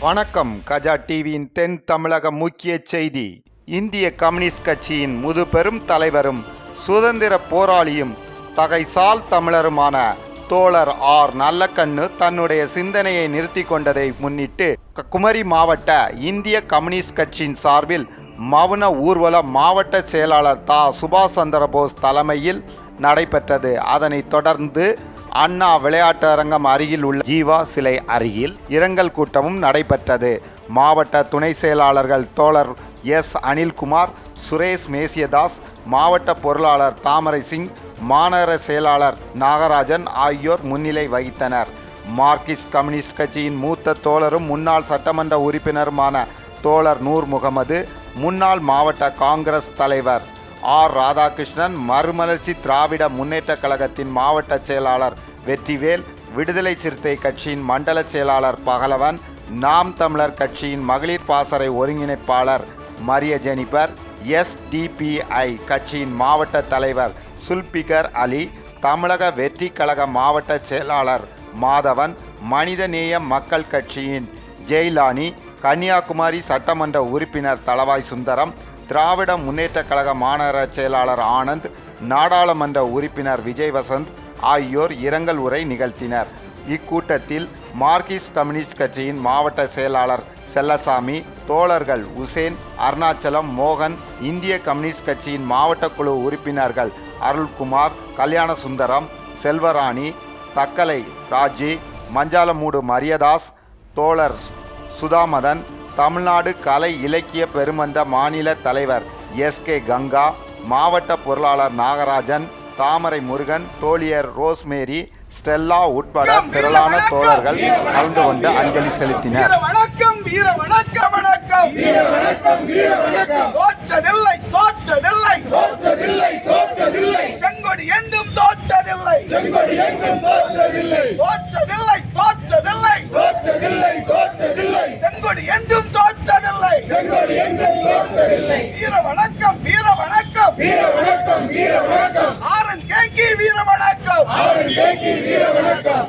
வணக்கம். கஜா டிவியின் தென் தமிழக முக்கிய செய்தி. இந்திய கம்யூனிஸ்ட் கட்சியின் முதுபெரும் தலைவரும் சுதந்திர போராளியும் தகைசால் தமிழருமான தோழர் ஆர் நல்லக்கண்ணு தன்னுடைய சிந்தனையை நிறுத்தி கொண்டதை முன்னிட்டு குமரி மாவட்ட இந்திய கம்யூனிஸ்ட் கட்சியின் சார்பில் மௌன ஊர்வலம் மாவட்ட செயலாளர் தா சுபாஷ் சந்திரபோஸ் தலைமையில் நடைபெற்றது. அதனைத் தொடர்ந்து அண்ணா விளையாட்டரங்கம் அருகில் உள்ள ஜீவா சிலை அருகில் இரங்கல் கூட்டமும் நடைபெற்றது. மாவட்ட துணை செயலாளர்கள் தோழர் எஸ் அனில்குமார், சுரேஷ் மேசியதாஸ், மாவட்ட பொருளாளர் தாமரை சிங், மாநகர செயலாளர் நாகராஜன் ஆகியோர் முன்னிலை வகித்தனர். மார்க்சிஸ்ட் கம்யூனிஸ்ட் கட்சியின் மூத்த தோழரும் முன்னாள் சட்டமன்ற உறுப்பினருமான தோழர் நூர் முகமது, முன்னாள் மாவட்ட காங்கிரஸ் தலைவர் ஆர் ராதாகிருஷ்ணன், மறுமலர்ச்சி திராவிட முன்னேற்ற கழகத்தின் மாவட்ட செயலாளர் வெற்றிவேல், விடுதலை சிறுத்தை கட்சியின் மண்டல செயலாளர் பகலவன், நாம் தமிழர் கட்சியின் மகளிர் பாசறை ஒருங்கிணைப்பாளர் மரிய ஜெனிபர், SDPI கட்சியின் மாவட்ட தலைவர் சுல்பிகர் அலி, தமிழக வெற்றி கழக மாவட்ட செயலாளர் மாதவன், மனிதநேய மக்கள் கட்சியின் ஜெயிலானி, கன்னியாகுமரி சட்டமன்ற உறுப்பினர் தளவாய் சுந்தரம், திராவிட முன்னேற்ற கழக மாநகர செயலாளர் ஆனந்த், நாடாளுமன்ற உறுப்பினர் விஜய் வசந்த் ஆகியோர் இரங்கல் உரை நிகழ்த்தினர். இக்கூட்டத்தில் மார்க்சிஸ்ட் கம்யூனிஸ்ட் கட்சியின் மாவட்ட செயலாளர் செல்லசாமி, தோழர்கள் உசேன், அருணாச்சலம், மோகன், இந்திய கம்யூனிஸ்ட் கட்சியின் மாவட்ட குழு உறுப்பினர்கள் அருள்குமார், கல்யாணசுந்தரம், செல்வராணி, தக்கலை ராஜி, மஞ்சாலமூடு மரியதாஸ், தோழர் சுதாமதன், தமிழ்நாடு கலை இலக்கிய பெருமன்ற மாநில தலைவர் SK கங்கா, மாவட்ட பொருளாளர் நாகராஜன், தாமரை முருகன், தோழியர் ரோஸ்மேரி, ஸ்டெல்லா உட்பட திரளான தோழர்கள் கலந்து கொண்டு அஞ்சலி செலுத்தினர்.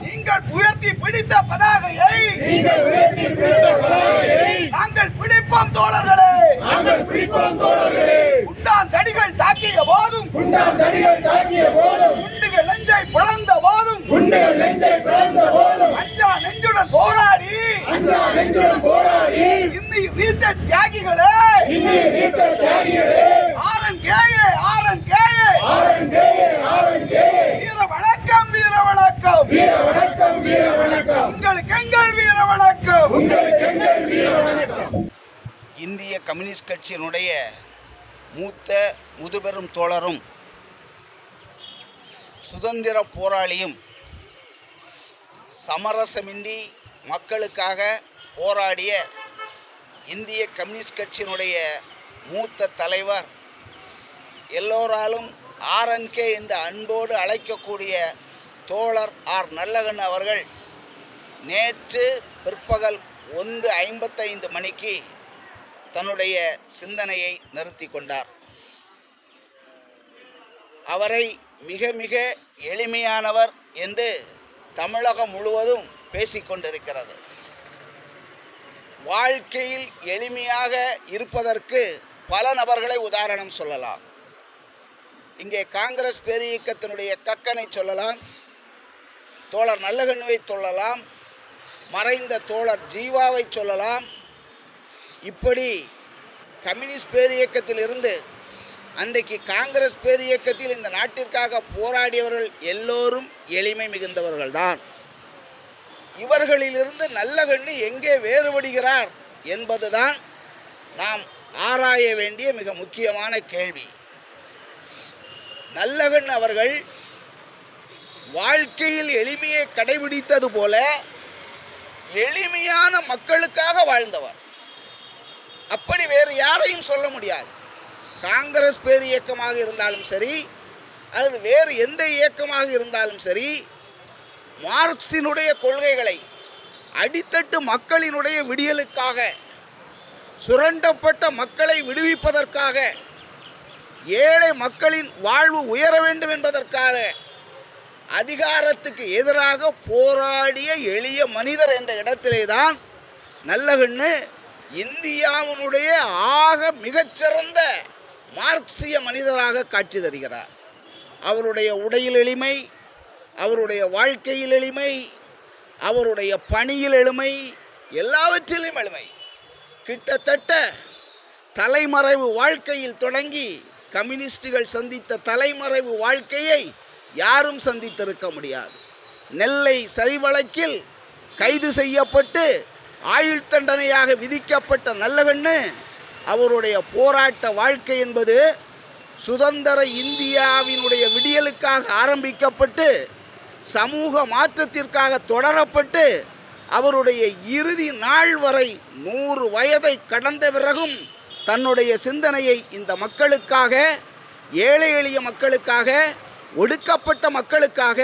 நீங்கள் உயர்த்தி பிடித்த பதாகையை நாங்கள் பிடிப்போம் தோழர்களே. குண்டான் தடிகள் தாக்கிய போதும், குண்டுகள் நெஞ்சை பிளந்த போதும், அஞ்சா நெஞ்சுடன் போராடி இன்னி வீத்த தியாகிகளே, வீர வணக்கம், வீர வணக்கம், உங்களுக்கு எங்கள் வீர வணக்கம். இந்திய கம்யூனிஸ்ட் கட்சியினுடைய மூத்த முதுபெரும் தோழரும் சுதந்திர போராளியும் சமரசமின்றி மக்களுக்காக போராடிய இந்திய கம்யூனிஸ்ட் கட்சியினுடைய மூத்த தலைவர், எல்லோராலும் RNK என்ற அன்போடு அழைக்கக்கூடிய தோழர் ஆர் நல்லகண்ணு அவர்கள் நேற்று பிற்பகல் 1:55 மணிக்கு தன்னுடைய சிந்தனையை நிறுத்தி கொண்டார். அவரை மிக மிக எளிமையானவர் என்று தமிழகம் முழுவதும் பேசிக்கொண்டிருக்கிறது. வாழ்க்கையில் எளிமையாக இருப்பதற்கு பல நபர்களை உதாரணம் சொல்லலாம். இங்கே காங்கிரஸ் பேரியக்கத்தினுடைய கக்கனை சொல்லலாம், தோழர் நல்லகண்ணுவை சொல்லலாம், மறைந்த தோழர் ஜீவாவை சொல்லலாம். இப்படி கம்யூனிஸ்ட் பேரியக்கத்தில் இருந்து அன்றைக்கு காங்கிரஸ் பேரியக்கத்தில் இந்த நாட்டிற்காக போராடியவர்கள் எல்லோரும் எளிமை மிகுந்தவர்கள்தான். இவர்களிலிருந்து நல்லகண்ணு எங்கே வேறுபடுகிறார் என்பதுதான் நாம் ஆராய வேண்டிய மிக முக்கியமான கேள்வி. நல்லகண்ணு அவர்கள் வாழ்க்கையில் எளிமையை கடைபிடித்தது போல எளிமையான மக்களுக்காக வாழ்ந்தவர். அப்படி வேறு யாரையும் சொல்ல முடியாது. காங்கிரஸ் பேர் இயக்கமாக இருந்தாலும் சரி, அல்லது வேறு எந்த இயக்கமாக இருந்தாலும் சரி, மார்க்சினுடைய கொள்கைகளை அடித்தட்டு மக்களினுடைய விடியலுக்காக, சுரண்டப்பட்ட மக்களை விடுவிப்பதற்காக, ஏழை மக்களின் வாழ்வு உயர வேண்டும் என்பதற்காக அதிகாரத்துக்கு எதிராக போராடிய எளிய மனிதர் என்ற இடத்திலே தான் நல்லகண்ணு இந்தியாவினுடைய மிகச்சிறந்த மார்க்சிய மனிதராக காட்சி தருகிறார். அவருடைய உடையில் எளிமை, அவருடைய வாழ்க்கையில் எளிமை, அவருடைய பணியில் எளிமை, எல்லாவற்றிலும் எளிமை. கிட்டத்தட்ட தலைமறைவு வாழ்க்கையில் தொடங்கி கம்யூனிஸ்டுகள் சந்தித்த தலைமறைவு வாழ்க்கையை யாரும் சந்தித்திருக்க முடியாது. நெல்லை சதி வழக்கில் கைது செய்யப்பட்டு ஆயுள் தண்டனையாக விதிக்கப்பட்ட நல்லகண்ணு அவருடைய போராட்ட வாழ்க்கை என்பது சுதந்திர இந்தியாவினுடைய விடியலுக்காக ஆரம்பிக்கப்பட்டு சமூக மாற்றத்திற்காக தொடரப்பட்டு அவருடைய இறுதி நாள் வரை 100 வயதை கடந்த பிறகும் தன்னுடைய சிந்தனையை இந்த மக்களுக்காக, ஏழை எளிய மக்களுக்காக, ஒடுக்கப்பட்ட மக்களுக்காக,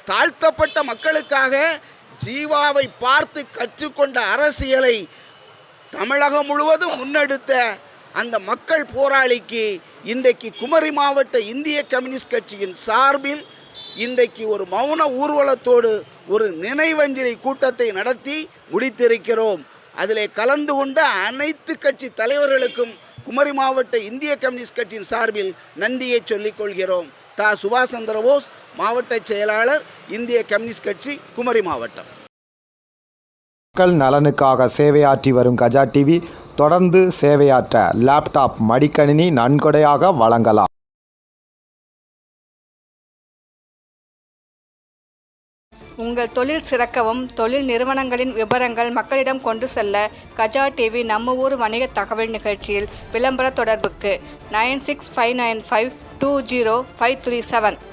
தாழ்த்தப்பட்ட மக்களுக்காக ஜீவாவை பார்த்து கற்றுக்கொண்ட அரசியலை தமிழகம் முழுவதும் முன்னெடுத்த அந்த மக்கள் போராளிக்கு இன்றைக்கு குமரி மாவட்ட இந்திய கம்யூனிஸ்ட் கட்சியின் சார்பில் இன்றைக்கு ஒரு மௌன ஊர்வலத்தோடு ஒரு நினைவஞ்சலி கூட்டத்தை நடத்தி முடித்திருக்கிறோம். அதிலே கலந்து கொண்ட அனைத்து கட்சி தலைவர்களுக்கும் குமரி மாவட்ட இந்திய கம்யூனிஸ்ட் கட்சியின் சார்பில் நன்றியை சொல்லிக் கொள்கிறோம். தா. சுபாஷ் சந்திர போஸ், மாவட்ட செயலாளர், இந்திய கம்யூனிஸ்ட் கட்சி, குமரி மாவட்டம். மக்கள் நலனுக்காக சேவையாற்றி வரும் கஜா டிவி தொடர்ந்து சேவையாற்ற லேப்டாப், மடிக்கணினி நன்கொடையாக வழங்கலாம். உங்கள் தொழில் சிறக்கவும் தொழில் நிறுவனங்களின் விவரங்கள் மக்களிடம் கொண்டு செல்ல கஜா டிவி நம்ம ஊர் வணிக தகவல் நிகழ்ச்சியில் விளம்பர தொடர்புக்கு 9659520537